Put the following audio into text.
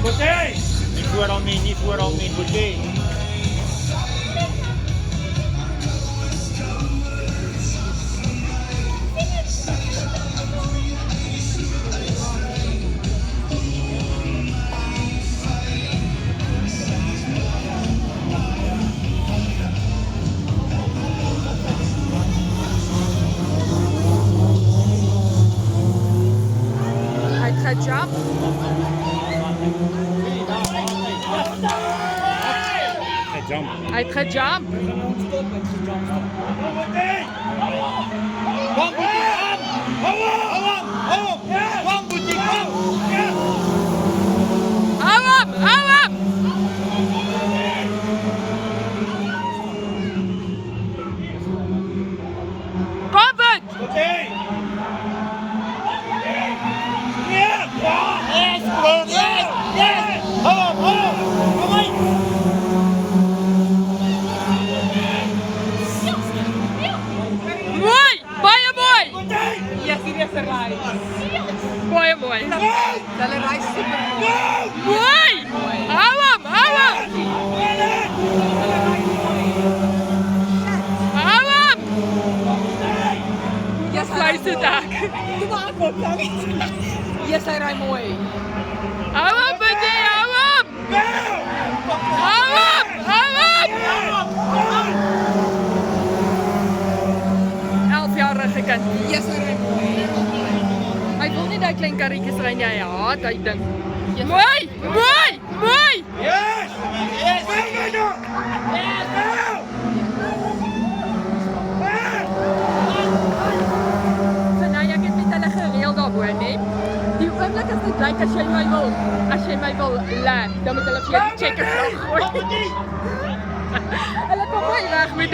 Putih! Ni voor al min, putih. Hij gaat jump. Jump. Hij gaat jump. Kom, putih, kom! Kom, putih, kom! Hou hem, hou hem. Kom het. Putih! Yes! Yes, bro! Yes! Yes! Kom! Kom maar! Mooi, baie mooi. Putih! Yes, die is een rij. Baie mooi. Dat is een rij super mooi. Mooi. Hou hem, hou hem. Hou hem. Yes, Fluit het dak. Doe maar aan, dan. Yes, hij rijdt mooi. Hou hem, Buddy, hou hem. Hou hem, hou hem. 11-jarige kind. Yes, hij rijdt mooi. Hy wil nie daai klein karretjies ry nie. Hy haat daai ding. Mooi, mooi, mooi. Yes! Yes! Yes! So nou ek het met hulle gereël daaroor, né? Die oomblik as dit lyk as jy my wil lap, dan moet hulle vir jou die checkers gooi. Hulle kom mooi weg met